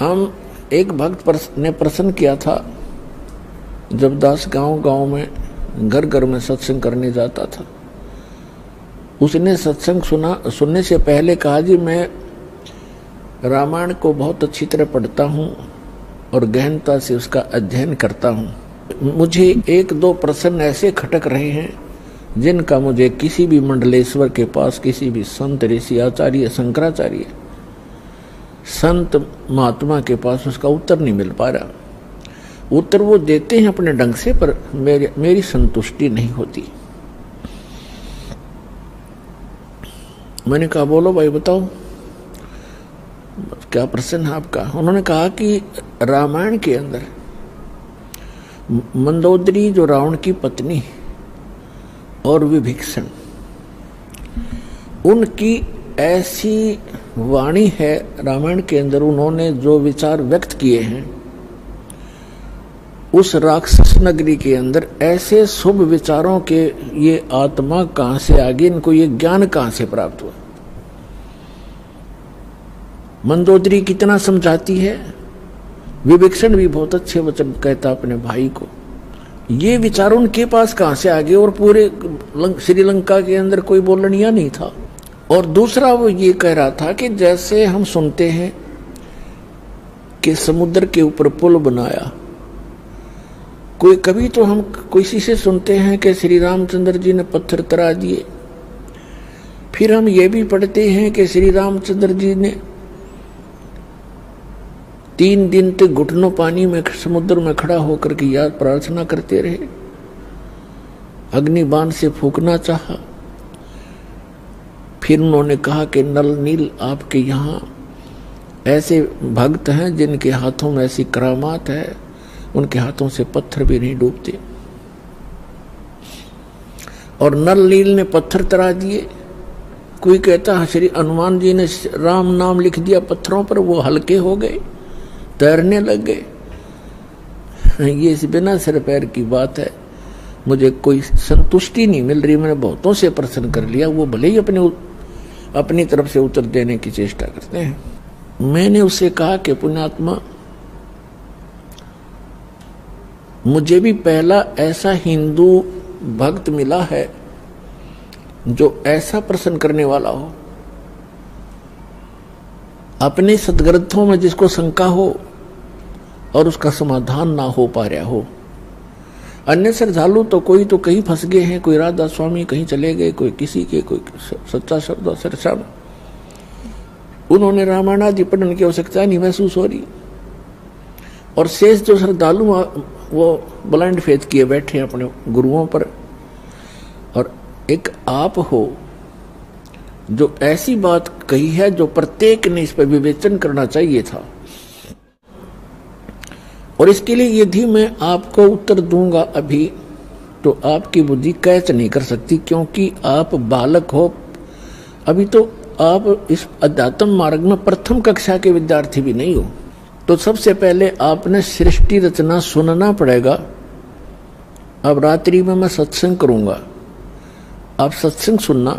हम एक भक्त ने प्रश्न किया था, जब दास गांव में घर घर में सत्संग करने जाता था, उसने सत्संग सुनने से पहले कहा, जी मैं रामायण को बहुत अच्छी तरह पढ़ता हूँ और गहनता से उसका अध्ययन करता हूँ। मुझे एक दो प्रश्न ऐसे खटक रहे हैं जिनका मुझे किसी भी मंडलेश्वर के पास, किसी भी संत ऋषि आचार्य शंकराचार्य संत महात्मा के पास उसका उत्तर नहीं मिल पा रहा। उत्तर वो देते हैं अपने ढंग से, पर मेरी संतुष्टि नहीं होती। मैंने कहा बोलो भाई बताओ क्या प्रश्न है आपका। उन्होंने कहा कि रामायण के अंदर मंदोदरी जो रावण की पत्नी और विभीषण, उनकी ऐसी वाणी है रामायण के अंदर, उन्होंने जो विचार व्यक्त किए हैं उस राक्षस नगरी के अंदर, ऐसे शुभ विचारों के ये आत्मा कहां से आ गई, इनको ये ज्ञान कहां से प्राप्त हुआ। मंदोदरी कितना समझाती है, विभीषण भी बहुत अच्छे वचन कहता अपने भाई को। ये विचार उनके पास कहां से आ गए, और पूरे श्रीलंका के अंदर कोई बोलनिया नहीं था। और दूसरा वो ये कह रहा था कि जैसे हम सुनते हैं कि समुद्र के ऊपर पुल बनाया, कोई कभी तो हम किसी से सुनते हैं कि श्री रामचंद्र जी ने पत्थर तरा दिए, फिर हम ये भी पढ़ते हैं कि श्री रामचंद्र जी ने 3 दिन तक घुटनों पानी में समुद्र में खड़ा होकर के याद प्रार्थना करते रहे, अग्निबाण से फूंकना चाहा। फिर उन्होंने कहा कि नल नील आपके यहाँ ऐसे भक्त हैं जिनके हाथों में ऐसी करामात है, उनके हाथों से पत्थर भी नहीं डूबते। और नल नील ने पत्थर तरा दिए। कोई कहता है श्री हनुमान जी ने राम नाम लिख दिया पत्थरों पर, वो हल्के हो गए, तैरने लग गए। ये बिना सिर पैर की बात है। मुझे कोई संतुष्टि नहीं मिल रही। मैंने बहुतों से प्रश्न कर लिया, वो भले ही अपनी तरफ से उत्तर देने की चेष्टा करते हैं। मैंने उससे कहा कि पुण्यात्मा, मुझे भी पहला ऐसा हिंदू भक्त मिला है जो ऐसा प्रश्न करने वाला हो, अपने सदग्रंथों में जिसको शंका हो और उसका समाधान ना हो पा रहा हो। अन्य श्रद्धालु तो कोई तो कहीं फंस गए हैं, कोई राधा स्वामी कहीं चले गए, कोई किसी के, कोई सच्चा शब्द सरसा। उन्होंने रामायण आदि पढ़ने की आवश्यकता नहीं महसूस हो रही। और शेष जो श्रद्धालु वो ब्लाइंड फेथ किए बैठे अपने गुरुओं पर। और एक आप हो जो ऐसी बात कही है जो प्रत्येक ने इस पर विवेचन करना चाहिए था। और इसके लिए यदि मैं आपको उत्तर दूंगा अभी, तो आपकी बुद्धि कैच नहीं कर सकती, क्योंकि आप बालक हो। अभी तो आप इस अध्यात्म मार्ग में प्रथम कक्षा के विद्यार्थी भी नहीं हो। तो सबसे पहले आपने सृष्टि रचना सुनना पड़ेगा। अब रात्रि में मैं सत्संग करूंगा, आप सत्संग सुनना,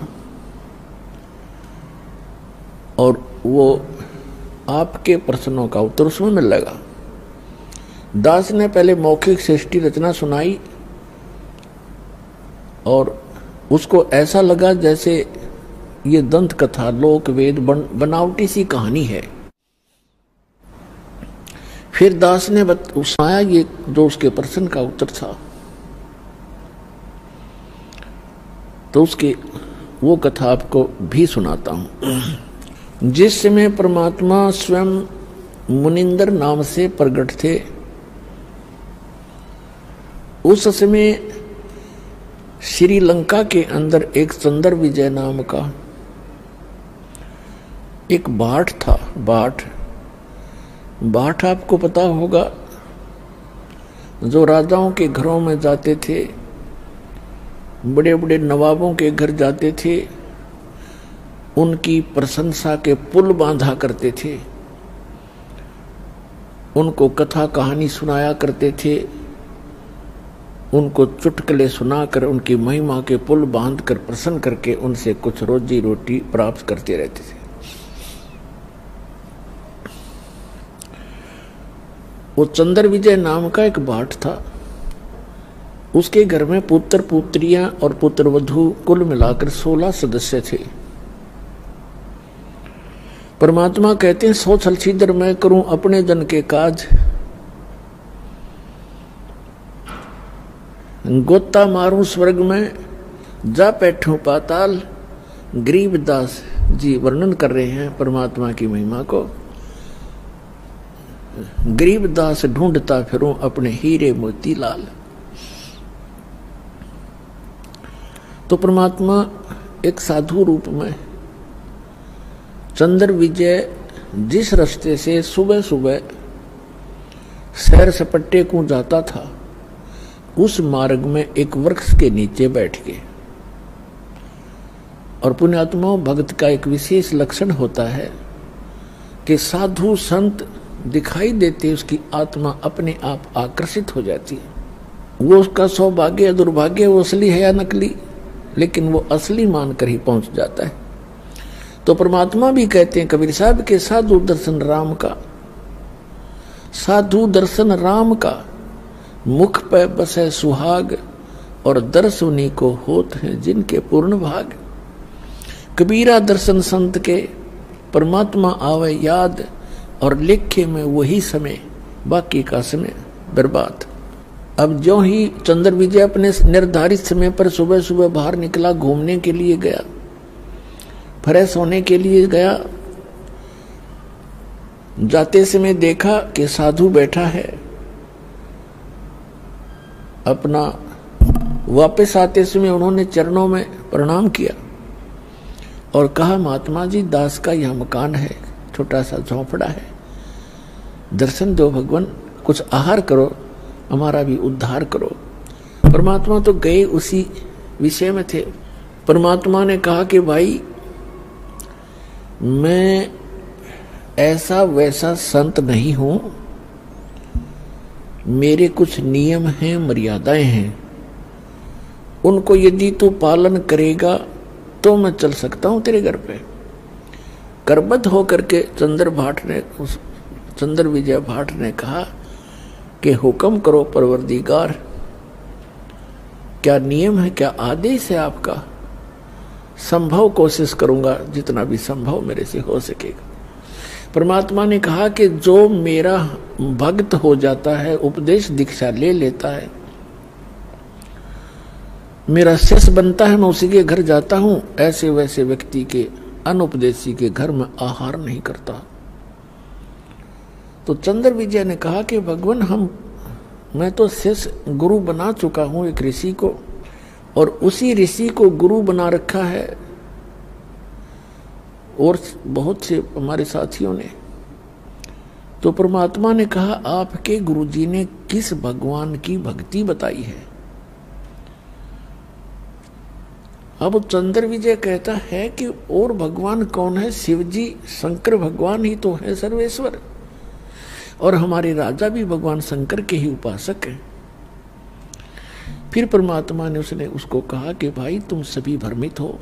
और वो आपके प्रश्नों का उत्तर उसमें मिलेगा। दास ने पहले मौखिक सृष्टि रचना सुनाई और उसको ऐसा लगा जैसे ये दंत कथा, लोक वेद बनावटी सी कहानी है। फिर दास ने सुनाया ये जो उसके प्रश्न का उत्तर था। तो उसकी वो कथा आपको भी सुनाता हूं। जिस समय परमात्मा स्वयं मुनिंदर नाम से प्रकट थे, उस समय श्रीलंका के अंदर एक चंद्र विजय नाम का एक भाट था। भाट आपको पता होगा, जो राजाओं के घरों में जाते थे, बड़े बड़े नवाबों के घर जाते थे, उनकी प्रशंसा के पुल बांधा करते थे, उनको कथा कहानी सुनाया करते थे, उनको चुटकुले सुनाकर उनकी महिमा के पुल बांधकर प्रसन्न करके उनसे कुछ रोजी रोटी प्राप्त करते रहते थे। वो चंद्र विजय नाम का एक भाट था। उसके घर में पुत्र पुत्रियां और पुत्र वधू कुल मिलाकर 16 सदस्य थे। परमात्मा कहते हैं, सो छलछीदर मैं करूं अपने जन के काज, गोता मारूं स्वर्ग में जा बैठूं पाताल। गरीबदास जी वर्णन कर रहे हैं परमात्मा की महिमा को। गरीबदास ढूंढता फिरूं अपने हीरे मोती लाल। तो परमात्मा एक साधु रूप में चंद्र विजय जिस रास्ते से सुबह सुबह सैर सपट्टे को जाता था, उस मार्ग में एक वृक्ष के नीचे बैठ के, और पुण्यात्मा भक्त का एक विशेष लक्षण होता है कि साधु संत दिखाई देते उसकी आत्मा अपने आप आकर्षित हो जाती है। वो उसका सौभाग्य या दुर्भाग्य, वो असली है या नकली, लेकिन वो असली मानकर ही पहुंच जाता है। तो परमात्मा भी कहते हैं कबीर साहब के, साधु दर्शन राम का, साधु दर्शन राम का, मुख पे बसे सुहाग, और दर्श उन्हीं को होत हैं जिनके पूर्ण भाग। कबीरा दर्शन संत के, परमात्मा आवे याद, और लेखे में वही समय, बाकी का समय बर्बाद। अब जो ही चंद्र विजय अपने निर्धारित समय पर सुबह सुबह बाहर निकला, घूमने के लिए गया, फ्रेश होने के लिए गया। जाते समय देखा कि साधु बैठा है अपना। वापस आते समय उन्होंने चरणों में प्रणाम किया और कहा, महात्मा जी दास का यह मकान है, छोटा सा झोंपड़ा है, दर्शन दो भगवान, कुछ आहार करो, हमारा भी उद्धार करो। परमात्मा तो गए उसी विषय में थे। परमात्मा ने कहा कि भाई मैं ऐसा वैसा संत नहीं हूं, मेरे कुछ नियम हैं, मर्यादाएं हैं, उनको यदि तू पालन करेगा तो मैं चल सकता हूं तेरे घर पे। करबद्ध होकर के चंद्र विजय भाट ने कहा कि हुक्म करो परवरदिगार, क्या नियम है, क्या आदेश है आपका? संभव कोशिश करूंगा, जितना भी संभव मेरे से हो सकेगा। परमात्मा ने कहा कि जो मेरा भक्त हो जाता है, उपदेश दीक्षा ले लेता है, मेरा शिष्य बनता है, मैं उसी के घर जाता हूं। ऐसे वैसे व्यक्ति के, अनुपदेशी के घर में आहार नहीं करता। तो चंद्र विजय ने कहा कि भगवान मैं तो शिष्य गुरु बना चुका हूं एक ऋषि को, और उसी ऋषि को गुरु बना रखा है और बहुत से हमारे साथियों ने। तो परमात्मा ने कहा, आपके गुरुजी ने किस भगवान की भक्ति बताई है? अब चंद्र विजय कहता है कि और भगवान कौन है? शिव जी, शंकर भगवान ही तो है सर्वेश्वर, और हमारे राजा भी भगवान शंकर के ही उपासक हैं। फिर परमात्मा ने उसको कहा कि भाई तुम सभी भ्रमित हो,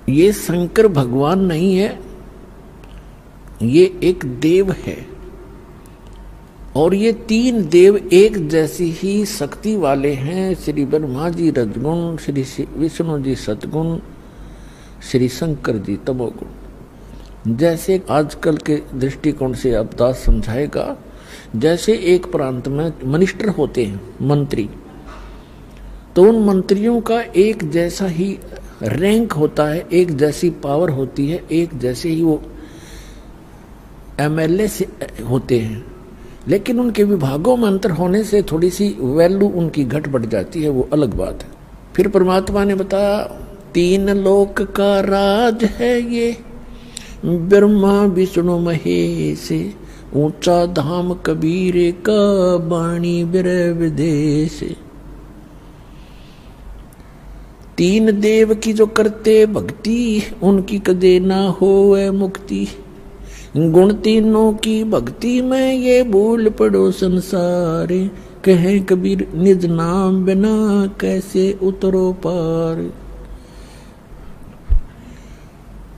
ये शंकर भगवान नहीं है, ये एक देव है, और ये 3 देव एक जैसी ही शक्ति वाले हैं। श्री ब्रह्मा जी रजगुण, श्री विष्णु जी सतगुण, श्री शंकर जी तमोगुण। जैसे आजकल के दृष्टिकोण से अब दास समझाएगा, जैसे एक प्रांत में मिनिस्टर होते हैं, मंत्री, तो उन मंत्रियों का एक जैसा ही रैंक होता है, एक जैसी पावर होती है, एक जैसे ही वो एमएलए से होते हैं, लेकिन उनके विभागों में अंतर होने से थोड़ी सी वैल्यू उनकी घट बढ़ जाती है, वो अलग बात है। फिर परमात्मा ने बताया, 3 लोक का राज है ये, ब्रह्मा विष्णु महेश, ऊंचा धाम कबीर का, बाणी बिरह विदेश। 3 देव की जो करते भक्ति, उनकी कदे ना होए मुक्ति। गुण 3 की भक्ति में ये भूल पड़ो संसार, कहे कबीर निज नाम बिना कैसे उतरो पार।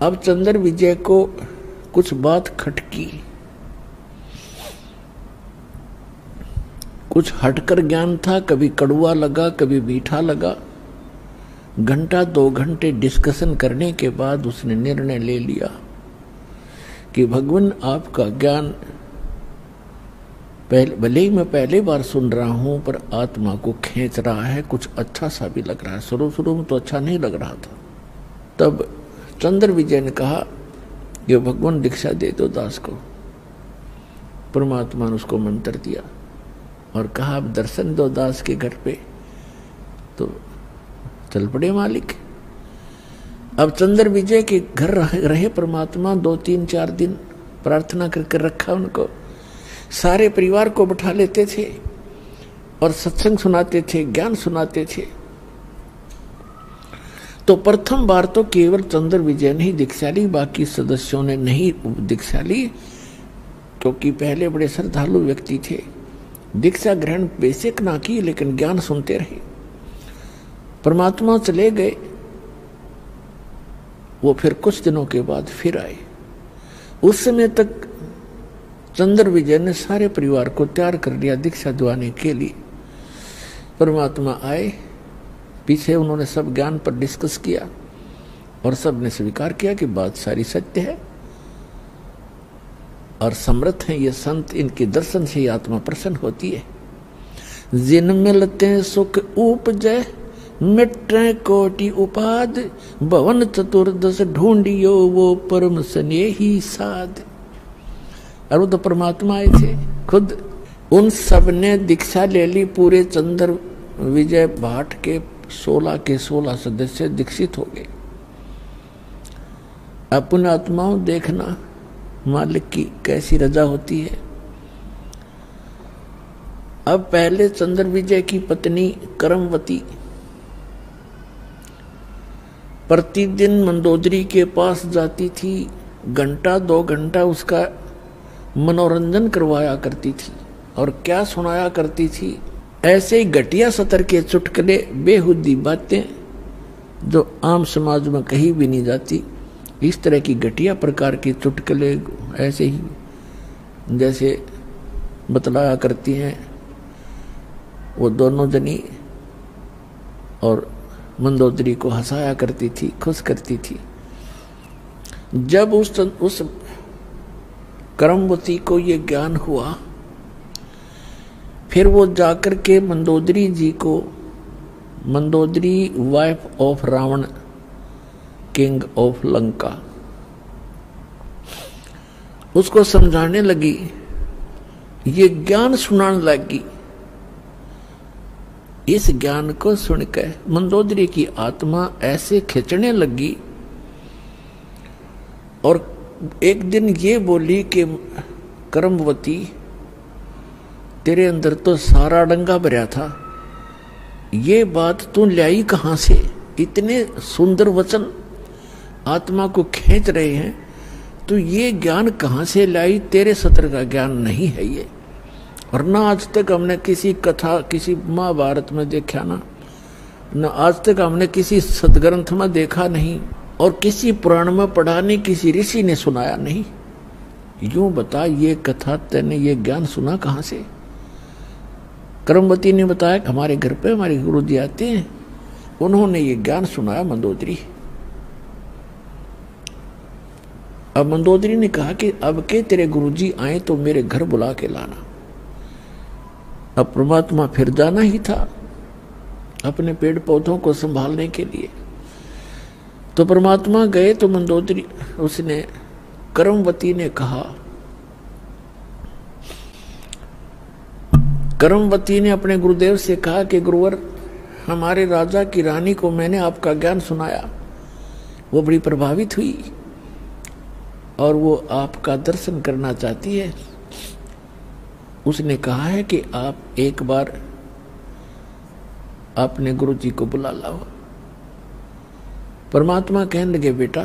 अब चंद्र विजय को कुछ बात खटकी। कुछ हटकर ज्ञान था, कभी कड़वा लगा, कभी मीठा लगा। घंटा 2 घंटे डिस्कशन करने के बाद उसने निर्णय ले लिया कि भगवान आपका ज्ञान भले ही मैं पहली बार सुन रहा हूं, पर आत्मा को खींच रहा है, कुछ अच्छा सा भी लग रहा है। शुरू में तो अच्छा नहीं लग रहा था। तब चंद्र विजय ने कहा कि भगवान दीक्षा दे दो दास को। परमात्मा ने उसको मंत्र दिया और कहा अब दर्शन दो दास के घर पे। तो चल पड़े मालिक। अब चंद्र विजय के घर रहे परमात्मा 2-3-4 दिन, प्रार्थना करके रखा उनको। सारे परिवार को बैठा लेते थे और सत्संग सुनाते थे, ज्ञान सुनाते थे। तो प्रथम बार तो केवल चंद्र विजय ने ही दीक्षा ली, बाकी सदस्यों ने नहीं दीक्षा ली, क्योंकि पहले बड़े श्रद्धालु व्यक्ति थे। दीक्षा ग्रहण बेसिक ना की, लेकिन ज्ञान सुनते रहे। परमात्मा चले गए, वो फिर कुछ दिनों के बाद फिर आए। उस समय तक चंद्र विजय ने सारे परिवार को तैयार कर लिया दीक्षा दिवाने के लिए। परमात्मा आए, पीछे उन्होंने सब ज्ञान पर डिस्कस किया और सब ने स्वीकार किया कि बात सारी सत्य है और समर्थ हैं ये संत, इनके दर्शन से ही आत्मा प्रसन्न होती है। जिन मिलते सुख उपजय मिट्टे कोटि उपाद, भवन चतुर्दश ढूंढियो वो परम स्नेही साध। और वो तो परमात्मा आए थे खुद। उन सब ने दीक्षा ले ली। पूरे चंद्र विजय भाट के 16 के 16 सदस्य दीक्षित हो गए। अपने आत्माओं देखना मालिक की कैसी रजा होती है। अब पहले चंद्र विजय की पत्नी करमवती प्रतिदिन मंदोदरी के पास जाती थी, 1-2 घंटा उसका मनोरंजन करवाया करती थी। और क्या सुनाया करती थी? ऐसे ही घटिया सतर के चुटकुले, बेहुदी बातें जो आम समाज में कहीं भी नहीं जाती। इस तरह की घटिया प्रकार के चुटकुले ऐसे ही जैसे बतलाया करती हैं वो दोनों जनी, और मंदोदरी को हंसाया करती थी, खुश करती थी। जब उस करमवती को ये ज्ञान हुआ, फिर वो जाकर के मंदोदरी जी को, Mandodari wife of Ravana king of Lanka, उसको समझाने लगी, ये ज्ञान सुनाने लगी। इस ज्ञान को सुनकर मंदोदरी की आत्मा ऐसे खिंचने लगी और एक दिन ये बोली कि करमवती, तेरे अंदर तो सारा डंगा भरा था, ये बात तू लाई कहां से? इतने सुंदर वचन आत्मा को खींच रहे हैं, तो ये ज्ञान कहां से लाई? तेरे सत्र का ज्ञान नहीं है ये। और ना आज तक हमने किसी कथा, किसी महाभारत में देखा ना आज तक हमने किसी सदग्रंथ में देखा नहीं, और किसी पुराण में पढ़ा नहीं, किसी ऋषि ने सुनाया नहीं। यूं बता, ये कथा तेने ये ज्ञान सुना कहां से? करमवती ने बताया कि हमारे घर पे हमारे गुरु जी आते हैं, उन्होंने ये ज्ञान सुनाया मंदोदरी। अब मंदोदरी ने कहा कि अब के तेरे गुरुजी आए तो मेरे घर बुला के लाना। अब परमात्मा फिर जाना ही था अपने पेड़ पौधों को संभालने के लिए। तो परमात्मा गए तो मंदोदरी, उसने करमवती ने कहा, करमवती ने अपने गुरुदेव से कहा कि गुरुवर, हमारे राजा की रानी को मैंने आपका ज्ञान सुनाया, वो बड़ी प्रभावित हुई और वो आपका दर्शन करना चाहती है। उसने कहा है कि आप एक बार अपने गुरु जी को बुला लाओ। परमात्मा कहने लगे, बेटा,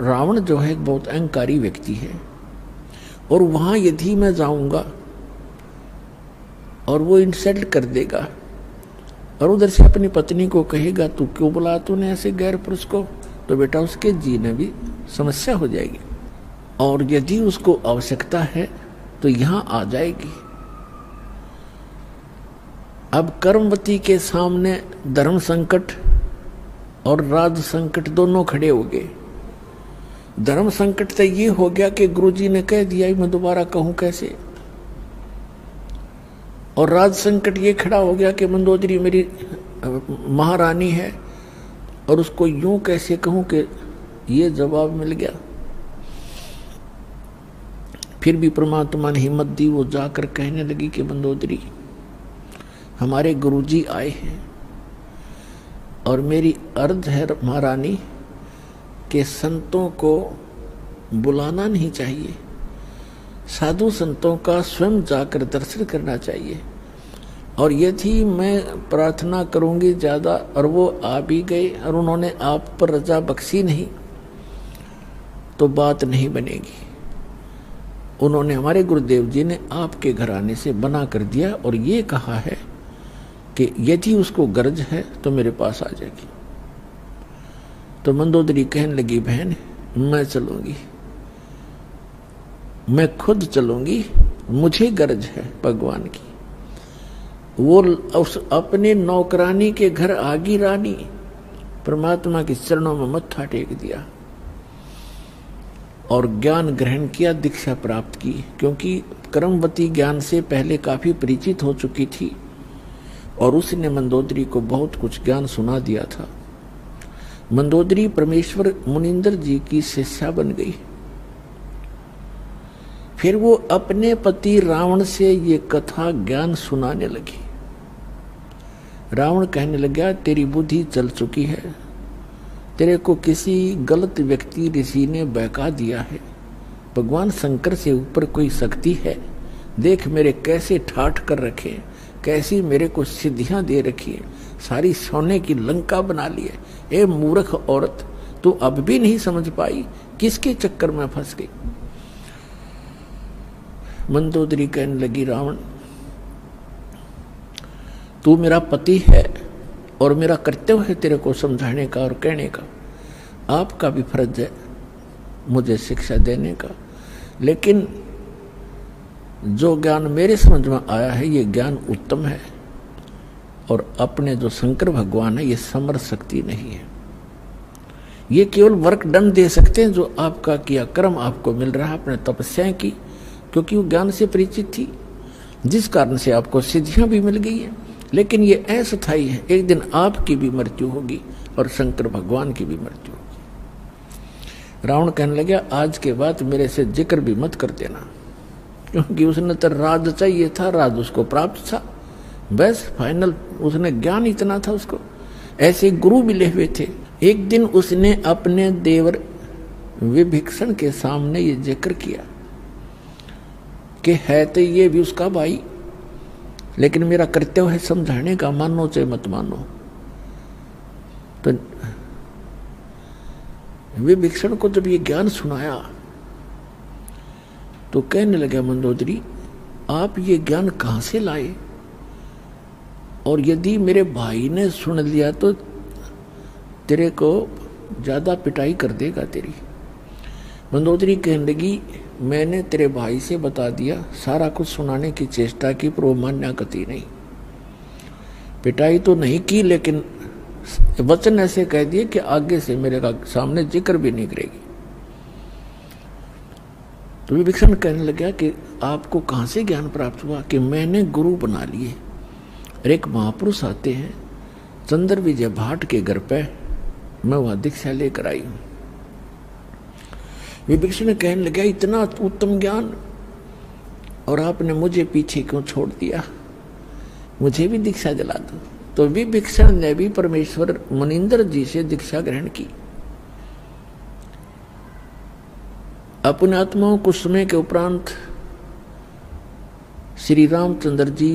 रावण जो है एक बहुत अहंकारी व्यक्ति है, और वहां यदि मैं जाऊंगा और वो इंसल्ट कर देगा और उधर से अपनी पत्नी को कहेगा तू क्यों बुला तूने ऐसे गैर पुरुष को, तो बेटा उसके जीने भी समस्या हो जाएगी। और यदि उसको आवश्यकता है तो यहां आ जाएगी। अब कर्मवती के सामने धर्म संकट और राज संकट दोनों खड़े हो गए। धर्म संकट तो ये हो गया कि गुरुजी ने कह दिया, मैं दोबारा कहूं कैसे। और राज संकट ये खड़ा हो गया कि मंदोदरी मेरी महारानी है और उसको यूं कैसे कहूं कि ये जवाब मिल गया। फिर भी परमात्मा ने हिम्मत दी, वो जाकर कहने लगी कि मंदोदरी हमारे गुरुजी आए हैं और मेरी अर्ज है महारानी कि संतों को बुलाना नहीं चाहिए, साधु संतों का स्वयं जाकर दर्शन करना चाहिए। और यदि मैं प्रार्थना करूंगी ज्यादा और वो आ भी गए और उन्होंने आप पर रजा बख्शी नहीं तो बात नहीं बनेगी। उन्होंने, हमारे गुरुदेव जी ने आपके घराने से बना कर दिया और ये कहा है कि यदि उसको गरज है तो मेरे पास आ जाएगी। तो मंदोदरी कहने लगी, बहन मैं चलूंगी, मैं खुद चलूंगी, मुझे गरज है भगवान की। वो उस अपने नौकरानी के घर आगी रानी परमात्मा के चरणों में मत्था टेक दिया और ज्ञान ग्रहण किया, दीक्षा प्राप्त की। क्योंकि कर्मवती ज्ञान से पहले काफी परिचित हो चुकी थी और उसने मंदोदरी को बहुत कुछ ज्ञान सुना दिया था। मंदोदरी परमेश्वर मुनिंदर जी की शिष्या बन गई। फिर वो अपने पति रावण से ये कथा ज्ञान सुनाने लगी। रावण कहने लगा, तेरी बुद्धि चल चुकी है, तेरे को किसी गलत व्यक्ति ऋषि ने बहका दिया है। भगवान शंकर से ऊपर कोई शक्ति है, देख मेरे कैसे ठाठ कर रखे, कैसी मेरे को सिद्धियां दे रखी है, सारी सोने की लंका बना ली है। ए मूर्ख औरत, तू अब भी नहीं समझ पाई, किसके चक्कर में फंस गई। मंदोदरी कहने लगी, रावण तू मेरा पति है और मेरा कर्तव्य है तेरे को समझाने का और कहने का, आपका भी फर्ज है मुझे शिक्षा देने का। लेकिन जो ज्ञान मेरे समझ में आया है ये ज्ञान उत्तम है और अपने जो शंकर भगवान है ये समर शक्ति नहीं है। ये केवल वर्क डन दे सकते हैं जो आपका किया कर्म आपको मिल रहा है अपने तपस्याएं की, क्योंकि वो ज्ञान से परिचित थी, जिस कारण से आपको सिद्धियां भी मिल गई है। लेकिन ये अस्थायी है, एक दिन आपकी भी मृत्यु होगी और शंकर भगवान की भी मृत्यु होगी। रावण कहने लगा, आज के बाद मेरे से जिक्र भी मत कर देना, क्योंकि उसने तो राज चाहिए था, राज उसको प्राप्त था, बस फाइनल उसने ज्ञान इतना था उसको। ऐसे गुरु मिले हुए थे। एक दिन उसने अपने देवर विभीषण के सामने ये जिक्र किया कि है तो ये भी उसका भाई, लेकिन मेरा कर्तव्य है समझाने का, मानो चाहे मत मानो। तो विभीषण को जब ये ज्ञान सुनाया तो कहने लगा, मंदोदरी आप ये ज्ञान कहां से लाए, और यदि मेरे भाई ने सुन लिया तो तेरे को ज्यादा पिटाई कर देगा तेरी। मंदोदरी कहने लगी, मैंने तेरे भाई से बता दिया, सारा कुछ सुनाने की चेष्टा की, पर वो मान्या गति नहीं। पिटाई तो नहीं की, लेकिन वचन ऐसे कह दिए कि आगे से मेरे का सामने जिक्र भी नहीं करेगी। तो विभीषण कहने लगा कि आपको कहां से ज्ञान प्राप्त हुआ कि मैंने गुरु बना लिए। एक महापुरुष आते हैं चंद्र विजय भाट के घर पे, मैं वहां दीक्षा लेकर आई हूं। विभीषण कहने लगा, इतना उत्तम ज्ञान और आपने मुझे पीछे क्यों छोड़ दिया, मुझे भी दीक्षा दिला दो। तो विभीषण ने भी परमेश्वर मुनिंदर जी से दीक्षा ग्रहण की। अपने आत्माओं कुछ समय के उपरांत श्री रामचंद्र जी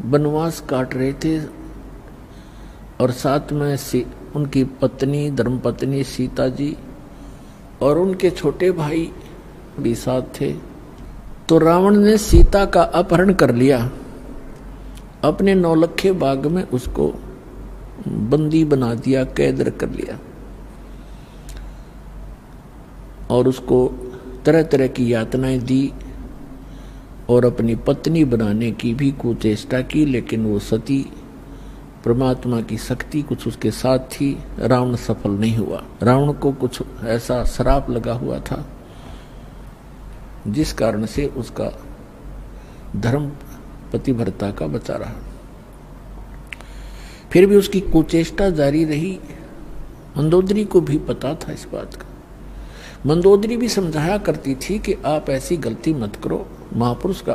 वनवास काट रहे थे और साथ में उनकी पत्नी धर्मपत्नी सीता जी और उनके छोटे भाई भी साथ थे। तो रावण ने सीता का अपहरण कर लिया, अपने नौलखे बाग में उसको बंदी बना दिया, कैद कर लिया और उसको तरह तरह की यातनाएं दी और अपनी पत्नी बनाने की भी कुचेष्टा की, लेकिन वो सती परमात्मा की शक्ति कुछ उसके साथ थी। रावण सफल नहीं हुआ। रावण को कुछ ऐसा श्राप लगा हुआ था जिस कारण से उसका धर्म पतिव्रता का बचा रहा। फिर भी उसकी कुचेष्टा जारी रही। मंदोदरी को भी पता था इस बात का। मंदोदरी भी समझाया करती थी कि आप ऐसी गलती मत करो। महापुरुष का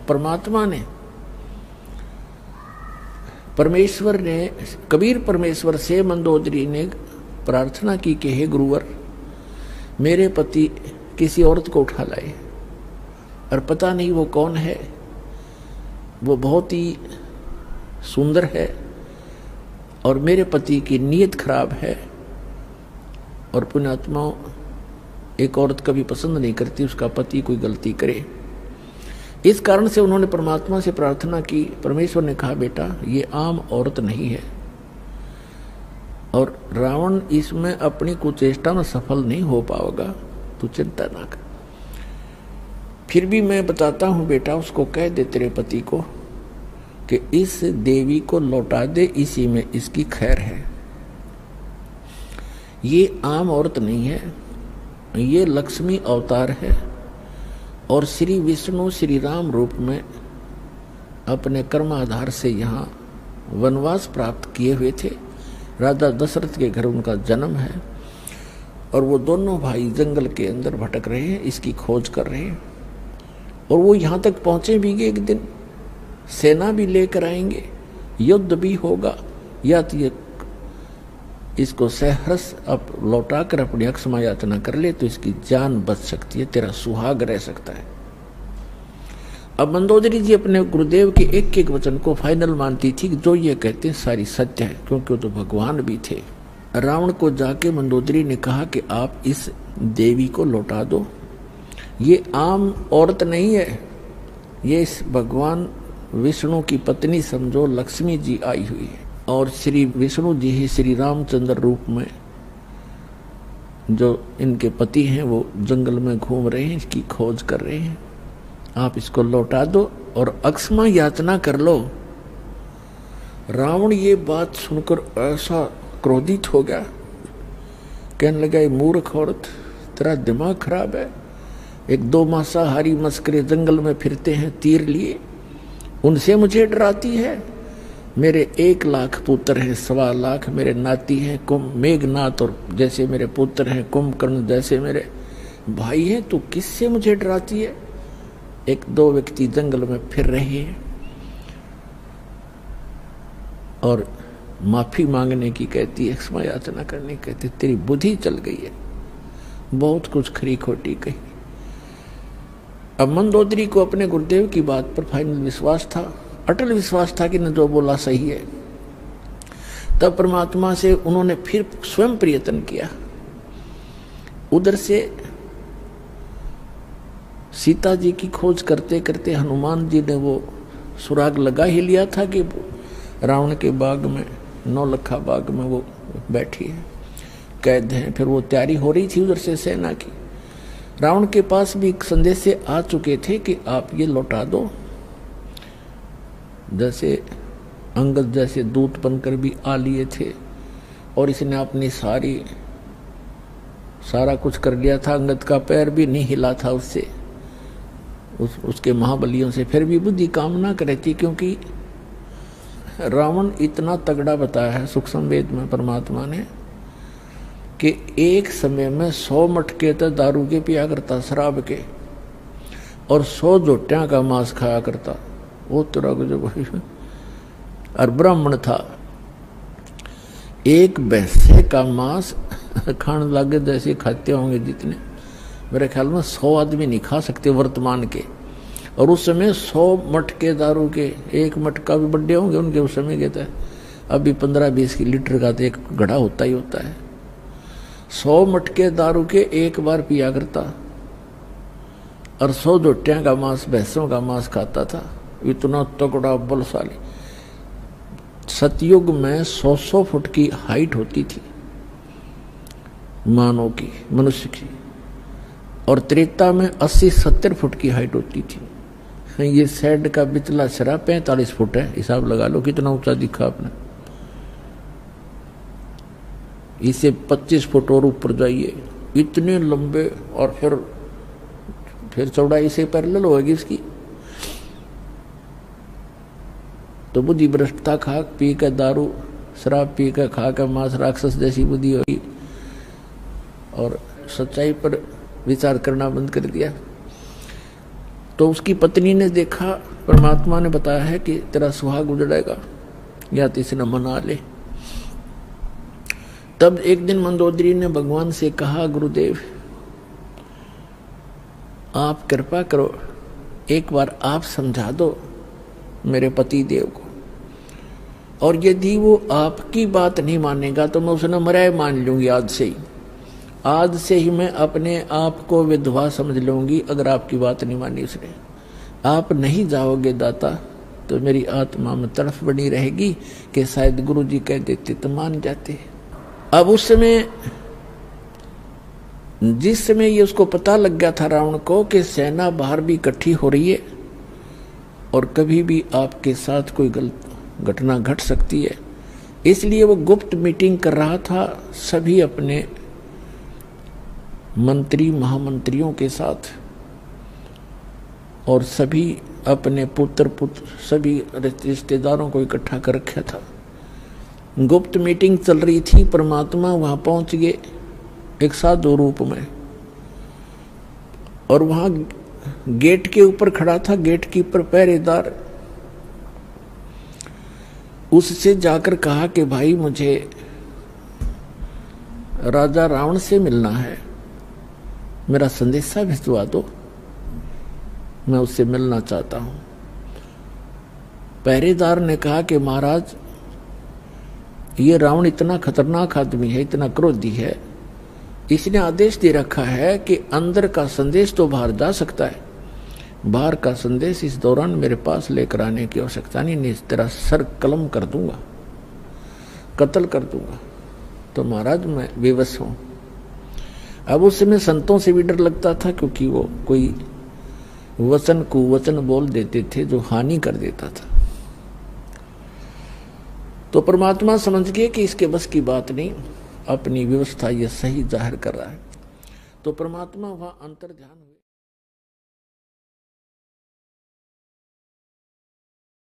परमात्मा ने, परमेश्वर ने, कबीर परमेश्वर से मंदोदरी ने प्रार्थना की कि हे गुरुवर, मेरे पति किसी औरत को उठा लाए और पता नहीं वो कौन है, वो बहुत ही सुंदर है और मेरे पति की नीयत खराब है और पुण्यात्मा एक औरत कभी पसंद नहीं करती उसका पति कोई गलती करे। इस कारण से उन्होंने परमात्मा से प्रार्थना की। परमेश्वर ने कहा बेटा ये आम औरत नहीं है और रावण इसमें अपनी कुचेष्टा में सफल नहीं हो पाएगा, तू चिंता ना कर। फिर भी मैं बताता हूं बेटा, उसको कह दे तेरे पति को कि इस देवी को लौटा दे, इसी में इसकी खैर है। ये आम औरत नहीं है, ये लक्ष्मी अवतार है और श्री विष्णु श्री राम रूप में अपने कर्माधार से यहाँ वनवास प्राप्त किए हुए थे। राजा दशरथ के घर उनका जन्म है और वो दोनों भाई जंगल के अंदर भटक रहे हैं, इसकी खोज कर रहे हैं और वो यहाँ तक पहुंचे भी गए। एक दिन सेना भी लेकर आएंगे, युद्ध भी होगा, या तो ये इसको सहर्ष अब लौटा कर अपनी अक्षमा याचना कर ले तो इसकी जान बच सकती है, तेरा सुहाग रह सकता है। अब मंदोदरी जी अपने गुरुदेव के एक एक वचन को फाइनल मानती थी कि जो ये कहते हैं सारी सत्य है, क्योंकि वो तो भगवान भी थे। रावण को जाके मंदोदरी ने कहा कि आप इस देवी को लौटा दो, ये आम औरत नहीं है, ये इस भगवान विष्णु की पत्नी समझो, लक्ष्मी जी आई हुई है और श्री विष्णु जी ही श्री रामचंद्र रूप में जो इनके पति हैं वो जंगल में घूम रहे हैं, इसकी खोज कर रहे हैं। आप इसको लौटा दो और अक्षमा याचना कर लो। रावण ये बात सुनकर ऐसा क्रोधित हो गया, कहने लगा ये मूर्ख औरत, तेरा दिमाग खराब है। एक दो मांसाहारी मस्करे जंगल में फिरते हैं तीर लिए, उनसे मुझे डराती है। मेरे 1 लाख पुत्र हैं, 1.25 लाख मेरे नाती हैं, मेघनाथ और जैसे मेरे पुत्र हैं, कुंभकर्ण जैसे मेरे भाई हैं, तो किससे मुझे डराती है। 1-2 व्यक्ति जंगल में फिर रहे हैं और माफी मांगने की कहती है, क्षमा याचना करने कहती, तेरी बुद्धि चल गई है, बहुत कुछ खरी खोटी कही। अब मंदोदरी को अपने गुरुदेव की बात पर फाइनल विश्वास था, अटल विश्वास था कि न जो बोला सही है। तब परमात्मा से उन्होंने फिर स्वयं प्रयत्न किया। उधर से सीता जी की खोज करते करते हनुमान जी ने वो सुराग लगा ही लिया था कि रावण के बाग में, 9 बाग में वो बैठी है, कैद है। फिर वो तैयारी हो रही थी उधर से सेना की। रावण के पास भी संदेश से आ चुके थे कि आप ये लौटा दो। जैसे अंगद जैसे दूत बनकर भी आ लिए थे और इसने अपनी सारा कुछ कर लिया था। अंगद का पैर भी नहीं हिला था उससे, उसके महाबलियों से। फिर भी बुद्धि काम ना करे थी, क्योंकि रावण इतना तगड़ा बताया है सूक्ष्म वेद में परमात्मा ने कि एक समय में 100 मटके तो दारू के पिया करता, शराब के, और 100 जोटियां का मांस खाया करता। वो तरह जो और ब्राह्मण था, एक भैंसे का मांस खाने लगे जैसे खाते होंगे जितने, मेरे ख्याल में 100 आदमी नहीं खा सकते वर्तमान के। और उस समय 100 मटके दारू के, एक मटका भी बड्डे होंगे उनके उस समय के थे। अभी 15-20 लीटर का तो एक घड़ा होता ही होता है। 100 मटके दारू के एक बार पिया करता और 100 जोटियां का मांस, भैंसों का मांस खाता था। इतना तगड़ा बलशाली। सतयुग में 100 फुट की हाइट होती थी मानव की, मनुष्य की, और त्रेता में 80-70 फुट की हाइट होती थी। ये शेड का बिचला सिरा 45 फुट है, हिसाब लगा लो कितना ऊंचा दिखा आपने। इसे 25 फुट और ऊपर जाइए, इतने लंबे, और फिर चौड़ाई से पैरेलल होगी इसकी। तो बुद्धि भ्रष्टता खा पी कर, दारू शराब पी कर, खा कर मांस राक्षस जैसी बुद्धि होगी, और सच्चाई पर विचार करना बंद कर दिया। तो उसकी पत्नी ने देखा, परमात्मा ने बताया है कि तेरा सुहाग उजड़ेगा या तो इसे न मना ले। तब एक दिन मंदोदरी ने भगवान से कहा, गुरुदेव आप कृपा करो, एक बार आप समझा दो मेरे पति देव को, और यदि वो आपकी बात नहीं मानेगा तो मैं उसे न मराए मान लूंगी। आज से ही मैं अपने आप को विधवा समझ लूंगी अगर आपकी बात नहीं मानी उसने। आप नहीं जाओगे दाता तो मेरी आत्मा में तड़फ बनी रहेगी कि शायद गुरु जी कह देते तो मान जाते। अब उस समय, जिस समय ये उसको पता लग गया था रावण को कि सेना बाहर भी इकट्ठी हो रही है और कभी भी आपके साथ कोई गलत घटना घट सकती है, इसलिए वो गुप्त मीटिंग कर रहा था सभी अपने मंत्री महामंत्रियों के साथ, और सभी अपने पुत्र सभी रिश्तेदारों को इकट्ठा कर रखा था। गुप्त मीटिंग चल रही थी। परमात्मा वहां पहुंच गए एक साधु रूप में, और वहां गेट के ऊपर खड़ा था गेट कीपर पहरेदार। उससे जाकर कहा कि भाई मुझे राजा रावण से मिलना है, मेरा संदेशा भिजवा दो, मैं उससे मिलना चाहता हूं। पहरेदार ने कहा कि महाराज ये रावण इतना खतरनाक आदमी है, इतना क्रोधी है, इसने आदेश दे रखा है कि अंदर का संदेश तो बाहर जा सकता है, बाहर का संदेश इस दौरान मेरे पास लेकर आने की आवश्यकता नहीं तेरा सर कलम कर दूंगा, कत्ल कर दूंगा। तो महाराज मैं बेबस हूं। अब उस समय संतों से भी डर लगता था, क्योंकि वो कोई वचन कुवचन बोल देते थे जो हानि कर देता था। तो परमात्मा समझ गए कि इसके बस की बात नहीं, अपनी व्यवस्था ये सही जाहिर कर रहा है। तो परमात्मा वहां अंतर ध्यान